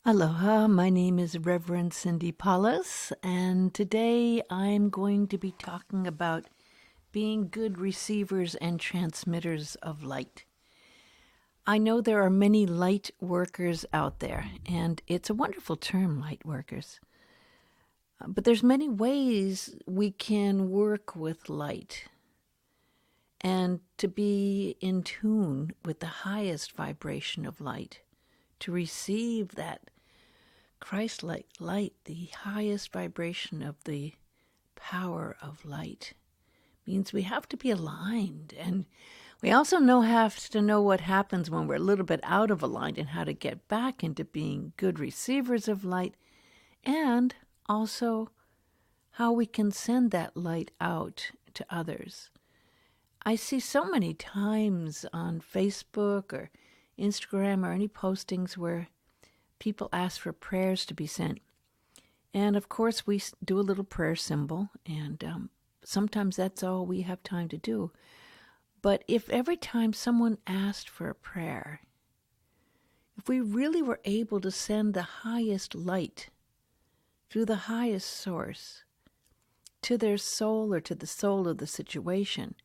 Aloha, my name is Reverend Cindy Paulus, and today I'm going to be talking about being good receivers and transmitters of light. I know there are many light workers out there, and it's a wonderful term, light workers. But there's many ways we can work with light and to be in tune with the highest vibration of light, to receive that Christ-like light, the highest vibration of the power of light, means we have to be aligned. And we also have to know what happens when we're a little bit out of aligned and how to get back into being good receivers of light, and also how we can send that light out to others. I see so many times on Facebook or Instagram or any postings where people ask for prayers to be sent. And of course, we do a little prayer symbol, and sometimes that's all we have time to do. But if every time someone asked for a prayer, if we really were able to send the highest light through the highest source to their soul or to the soul of the situation,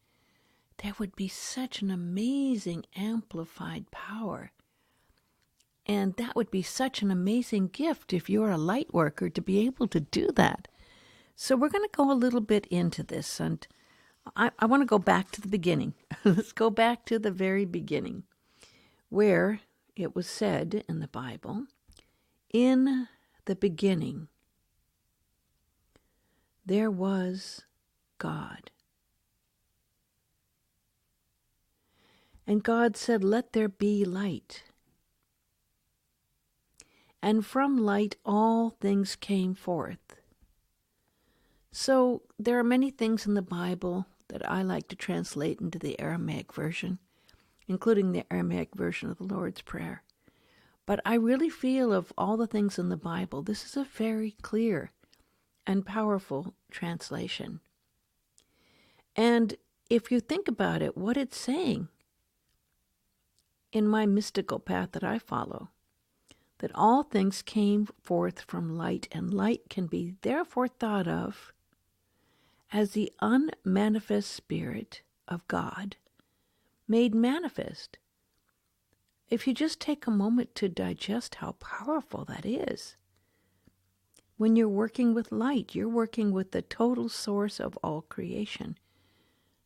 there would be such an amazing amplified power. And that would be such an amazing gift if you're a light worker to be able to do that. So we're going to go a little bit into this, and I want to go back to the beginning. Let's go back to the very beginning, where it was said in the Bible, in the beginning, there was God. And God said, "Let there be light." And from light all things came forth. So there are many things in the Bible that I like to translate into the Aramaic version, including the Aramaic version of the Lord's Prayer. But I really feel of all the things in the Bible, this is a very clear and powerful translation. And if you think about it, what it's saying in my mystical path that I follow, that all things came forth from light, and light can be therefore thought of as the unmanifest Spirit of God made manifest. If you just take a moment to digest how powerful that is. When you're working with light, you're working with the total source of all creation,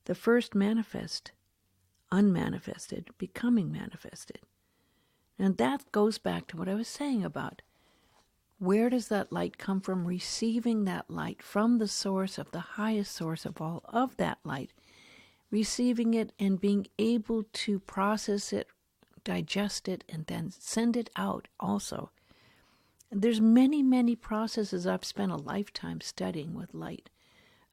the first manifest, unmanifested, becoming manifested. And that goes back to what I was saying about where does that light come from? Receiving that light from the source of the highest source of all of that light, receiving it and being able to process it, digest it, and then send it out also. And there's many, many processes. I've spent a lifetime studying with light.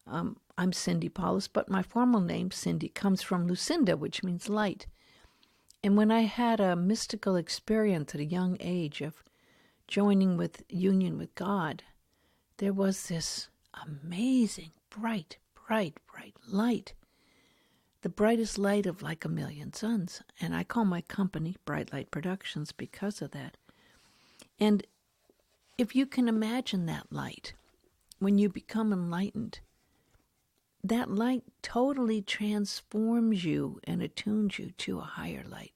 I'm Cindy Paulus, but my formal name, Cindy, comes from Lucinda, which means light. And when I had a mystical experience at a young age of joining with union with God, there was this amazing, bright, bright, bright light. The brightest light of like a million suns. And I call my company Bright Light Productions because of that. And if you can imagine that light, when you become enlightened, that light totally transforms you and attunes you to a higher light.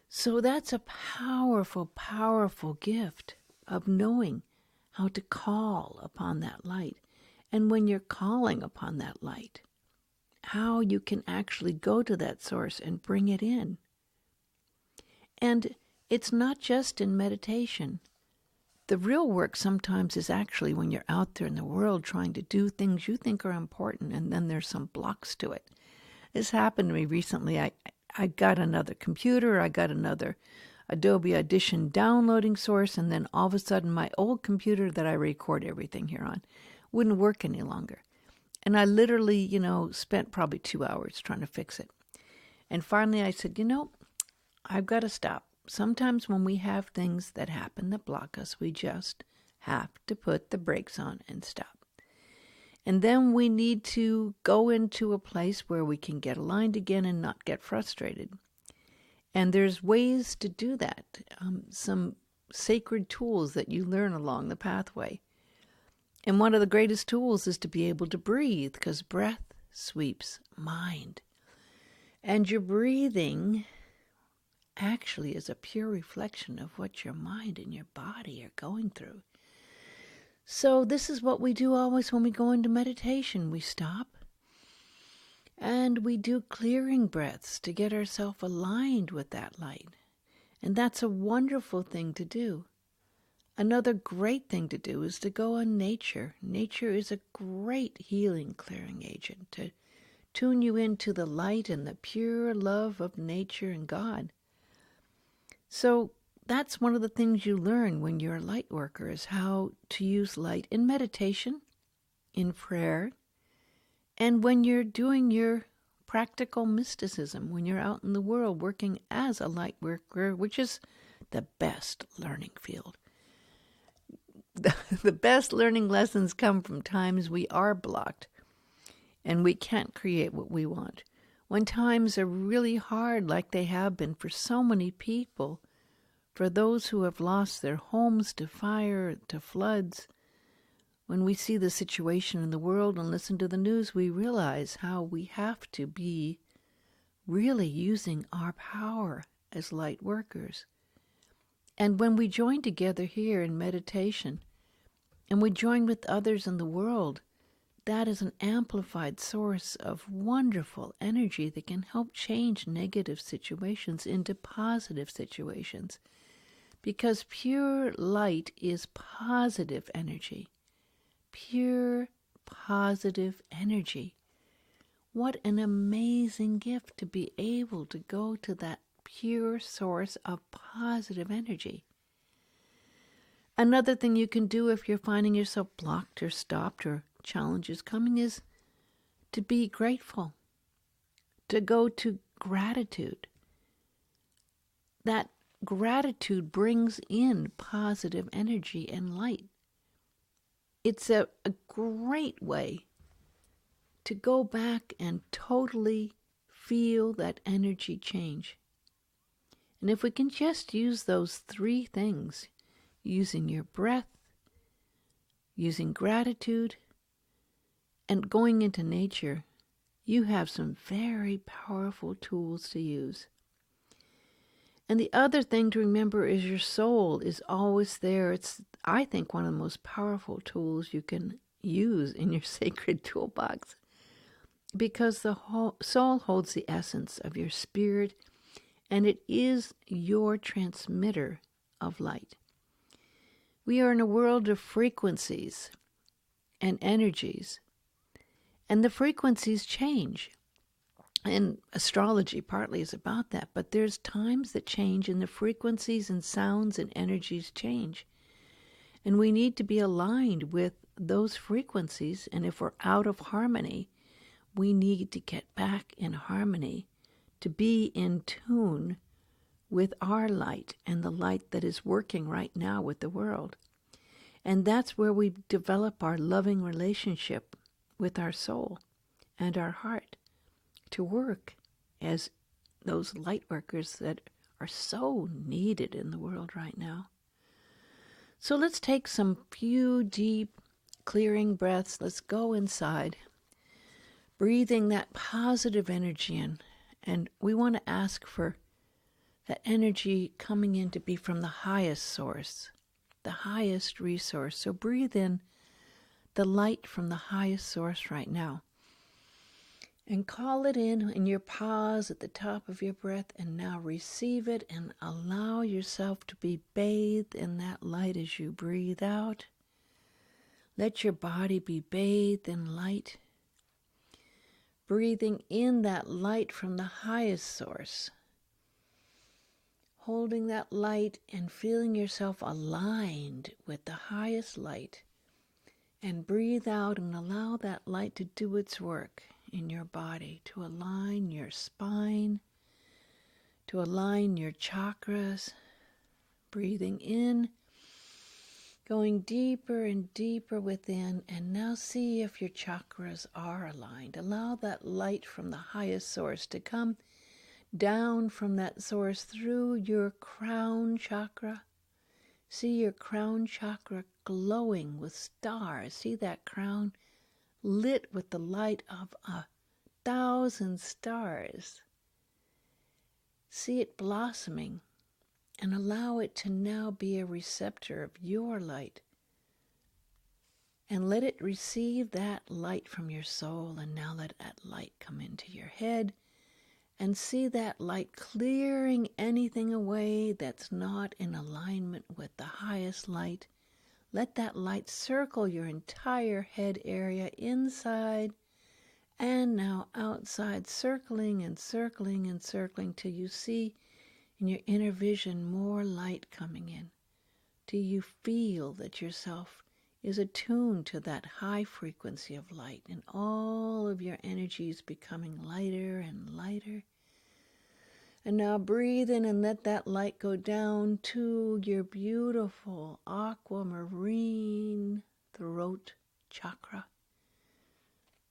So that's a powerful, powerful gift of knowing how to call upon that light. And when you're calling upon that light, how you can actually go to that source and bring it in. And it's not just in meditation. The real work sometimes is actually when you're out there in the world trying to do things you think are important, and then there's some blocks to it. This happened to me recently. I got another computer, I got another Adobe Audition downloading source, and then all of a sudden my old computer that I record everything here on wouldn't work any longer. And I literally, spent probably 2 hours trying to fix it. And finally I said, I've got to stop. Sometimes when we have things that happen that block us, we just have to put the brakes on and stop. And then we need to go into a place where we can get aligned again and not get frustrated. And there's ways to do that. Some sacred tools that you learn along the pathway. And one of the greatest tools is to be able to breathe, because breath sweeps mind. And your breathing actually is a pure reflection of what your mind and your body are going through. So this is what we do always when we go into meditation. We stop and we do clearing breaths to get ourselves aligned with that light. And that's a wonderful thing to do. Another great thing to do is to go in nature. Nature is a great healing, clearing agent to tune you into the light and the pure love of nature and God. So that's one of the things you learn when you're a light worker, is how to use light in meditation, in prayer, and when you're doing your practical mysticism, when you're out in the world working as a light worker, which is the best learning field. The best learning lessons come from times we are blocked and we can't create what we want. When times are really hard, like they have been for so many people, for those who have lost their homes to fire, to floods, when we see the situation in the world and listen to the news, we realize how we have to be really using our power as light workers. And when we join together here in meditation, and we join with others in the world, that is an amplified source of wonderful energy that can help change negative situations into positive situations. Because pure light is positive energy. Pure positive energy. What an amazing gift to be able to go to that pure source of positive energy. Another thing you can do if you're finding yourself blocked or stopped or challenges coming is to be grateful, to go to gratitude. That gratitude brings in positive energy and light. It's a great way to go back and totally feel that energy change. And if we can just use those three things, using your breath, using gratitude, and going into nature, you have some very powerful tools to use. And the other thing to remember is your soul is always there. It's, I think, one of the most powerful tools you can use in your sacred toolbox, because the soul holds the essence of your spirit, and it is your transmitter of light. We are in a world of frequencies and energies, and the frequencies change. And astrology partly is about that, but there's times that change, and the frequencies and sounds and energies change. And we need to be aligned with those frequencies, and if we're out of harmony, we need to get back in harmony to be in tune with our light and the light that is working right now with the world. And that's where we develop our loving relationship with our soul and our heart to work as those light workers that are so needed in the world right now. So let's take some few deep clearing breaths. Let's go inside, breathing that positive energy in. And we want to ask for that energy coming in to be from the highest source, the highest resource. So breathe in the light from the highest source right now. And call it in your pause at the top of your breath, and now receive it and allow yourself to be bathed in that light as you breathe out. Let your body be bathed in light. Breathing in that light from the highest source. Holding that light and feeling yourself aligned with the highest light. And breathe out and allow that light to do its work in your body, to align your spine, to align your chakras. Breathing in, going deeper and deeper within, and now see if your chakras are aligned. Allow that light from the highest source to come down from that source through your crown chakra, See your crown chakra glowing with stars. See that crown lit with the light of 1,000 stars. See it blossoming and allow it to now be a receptor of your light. And let it receive that light from your soul, and now let that light come into your head. And see that light clearing anything away that's not in alignment with the highest light. Let that light circle your entire head area, inside and now outside, circling and circling and circling till you see in your inner vision more light coming in. Till you feel that yourself is attuned to that high frequency of light, and all of your energy is becoming lighter and lighter. And now breathe in and let that light go down to your beautiful aquamarine throat chakra,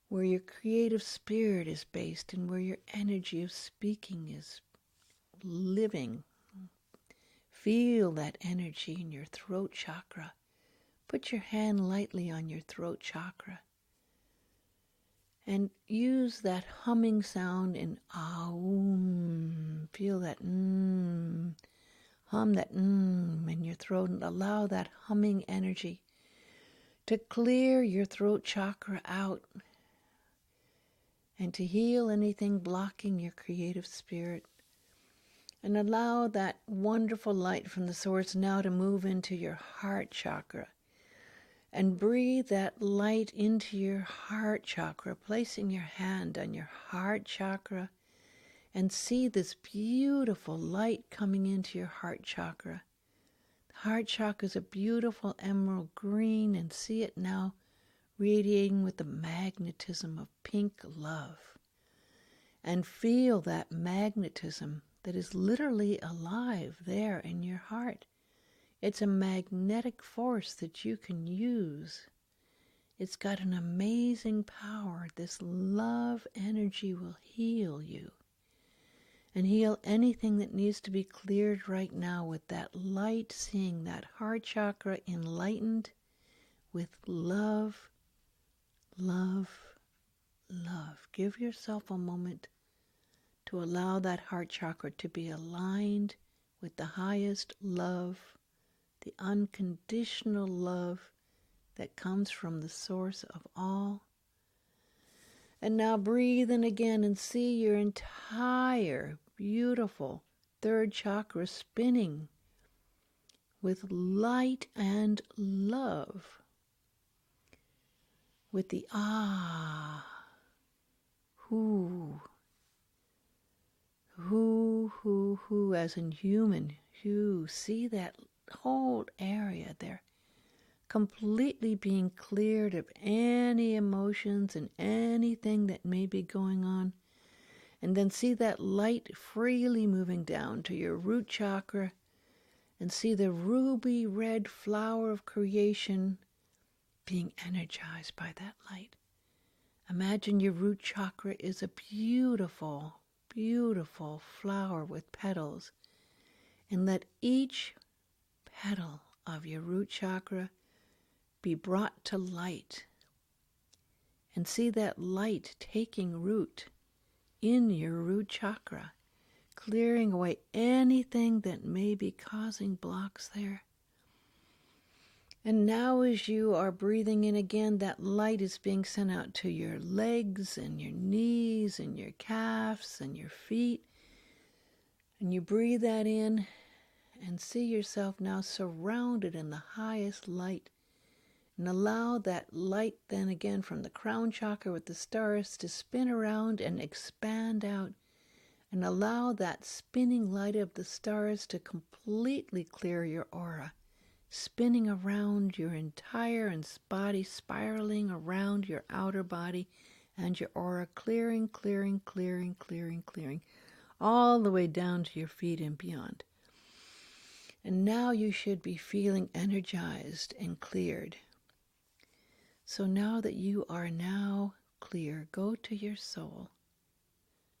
where your creative spirit is based and where your energy of speaking is living. Feel that energy in your throat chakra. Put your hand lightly on your throat chakra and use that humming sound in aum. Feel that hum that in your throat, and allow that humming energy to clear your throat chakra out and to heal anything blocking your creative spirit. And allow that wonderful light from the source now to move into your heart chakra. And breathe that light into your heart chakra, placing your hand on your heart chakra, and see this beautiful light coming into your heart chakra. The heart chakra is a beautiful emerald green, and see it now radiating with the magnetism of pink love. And feel that magnetism that is literally alive there in your heart. It's a magnetic force that you can use. It's got an amazing power. This love energy will heal you and heal anything that needs to be cleared right now with that light, seeing that heart chakra enlightened with love, love, love. Give yourself a moment to allow that heart chakra to be aligned with the highest love, the unconditional love that comes from the source of all. And now breathe in again and see your entire beautiful third chakra spinning with light and love. With the who as in human, who. See that whole area there completely being cleared of any emotions and anything that may be going on. And then see that light freely moving down to your root chakra, and see the ruby red flower of creation being energized by that light. Imagine your root chakra is a beautiful, beautiful flower with petals, and let each petal of your root chakra be brought to light, and see that light taking root in your root chakra, clearing away anything that may be causing blocks there. And now as you are breathing in again, that light is being sent out to your legs and your knees and your calves and your feet. And you breathe that in and see yourself now surrounded in the highest light. And allow that light then again from the crown chakra with the stars to spin around and expand out. And allow that spinning light of the stars to completely clear your aura, spinning around your entire body, spiraling around your outer body and your aura, clearing, clearing, clearing, clearing, clearing, all the way down to your feet and beyond. And now you should be feeling energized and cleared. So now that you are now clear, go to your soul.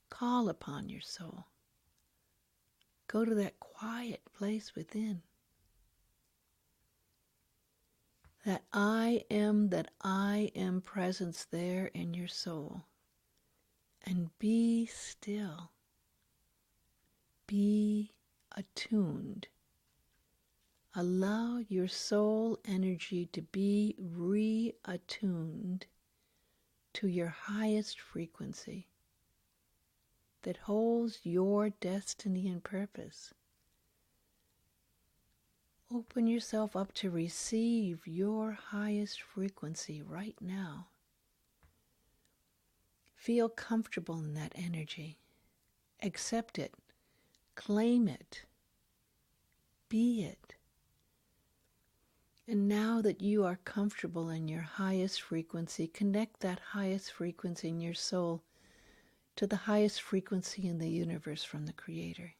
Call upon your soul. Go to that quiet place within. that I am presence there in your soul. And be still. Be attuned. Allow your soul energy to be reattuned to your highest frequency that holds your destiny and purpose. Open yourself up to receive your highest frequency right now. Feel comfortable in that energy. Accept it. Claim it. Be it. And now that you are comfortable in your highest frequency, connect that highest frequency in your soul to the highest frequency in the universe from the Creator.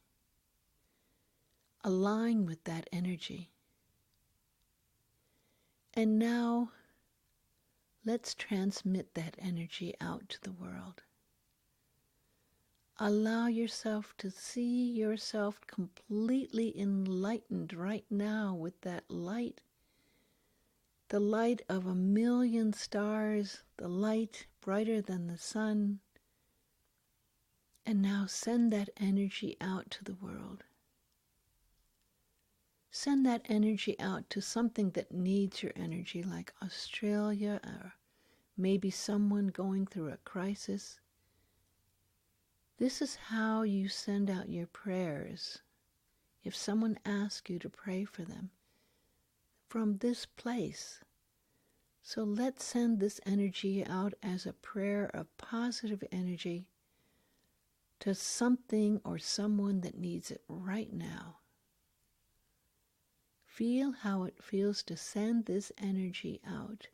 Align with that energy. And now, let's transmit that energy out to the world. Allow yourself to see yourself completely enlightened right now with that light. The light of 1,000,000 stars, the light brighter than the sun. And now send that energy out to the world. Send that energy out to something that needs your energy, like Australia, or maybe someone going through a crisis. This is how you send out your prayers. If someone asks you to pray for them, from this place. So let's send this energy out as a prayer of positive energy to something or someone that needs it right now. Feel how it feels to send this energy out.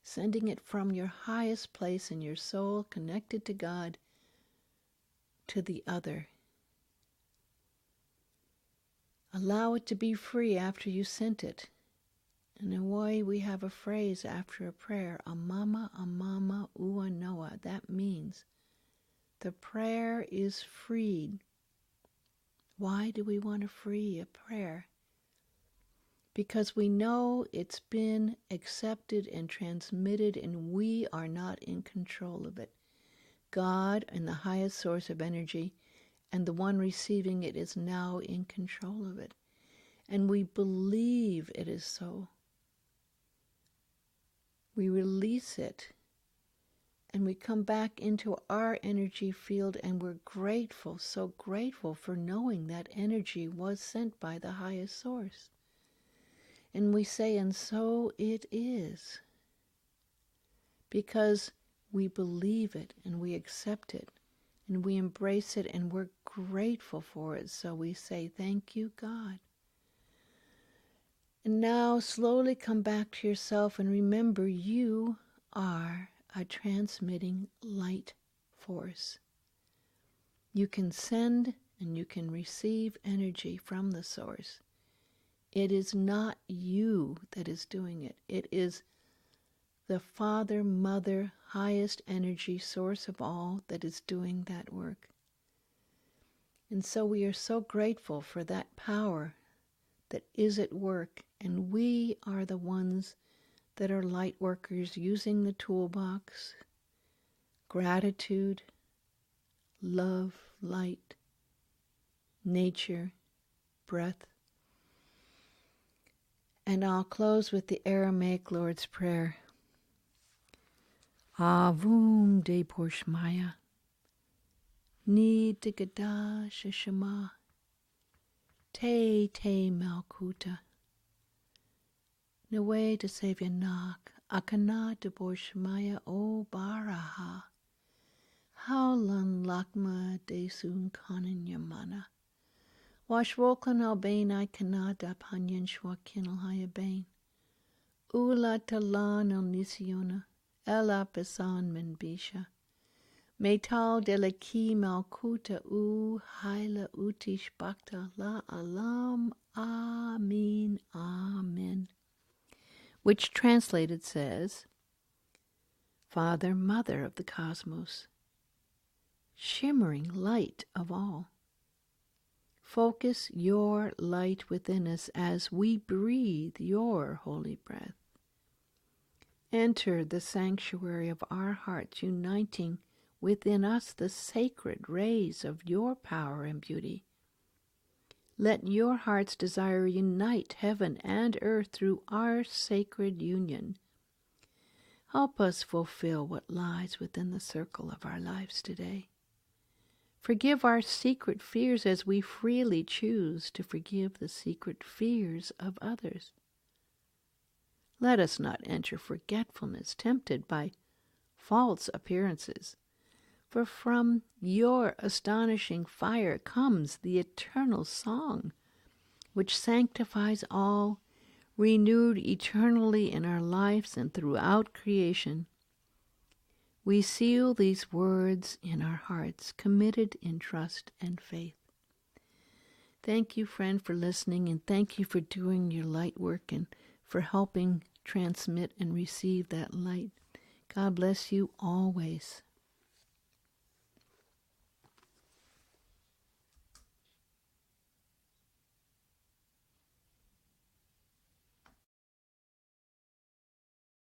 Sending it from your highest place in your soul, connected to God, to the other. Allow it to be free after you sent it. In Hawaii, we have a phrase after a prayer, amama, amama, ua noa. That means the prayer is freed. Why do we want to free a prayer? Because we know it's been accepted and transmitted and we are not in control of it. God and the highest source of energy and the one receiving it is now in control of it. And we believe it is so. We release it and we come back into our energy field and we're grateful, so grateful for knowing that energy was sent by the highest source. And we say, and so it is. Because we believe it and we accept it and we embrace it and we're grateful for it. So we say, thank you, God. And now slowly come back to yourself and remember you are a transmitting light force. You can send and you can receive energy from the source. It is not you that is doing it. It is the Father, Mother, highest energy source of all that is doing that work. And so we are so grateful for that power that is at work, and we are the ones that are light workers using the toolbox, gratitude, love, light, nature, breath. And I'll close with the Aramaic Lord's Prayer. Avum de Porshmaya, Ni de Gada Shashama, Te Malkuta, Nawe de Savyanak, Akana de Porshmaya O Baraha, Haulan Lakma de Sun Kanan Yamana, Washwokan Albain I Kanada Panyan Shwakin Alhayabain, Ula Talan El Nisiona, Ela Pesan Menbisha, Metal de la Ki Malkuta U Haila Utish Bakta La Alam Amin Amen. Which translated says, Father, Mother of the cosmos, shimmering light of all, Focus your light within us as we breathe your holy breath. Enter the sanctuary of our hearts, uniting within us the sacred rays of your power and beauty. Let your heart's desire unite heaven and earth through our sacred union. Help us fulfill what lies within the circle of our lives today. Forgive our secret fears as we freely choose to forgive the secret fears of others. Let us not enter forgetfulness, tempted by false appearances, for from your astonishing fire comes the eternal song, which sanctifies all, renewed eternally in our lives and throughout creation. We seal these words in our hearts, committed in trust and faith. Thank you, friend, for listening, and thank you for doing your light work and for helping transmit and receive that light. God bless you always.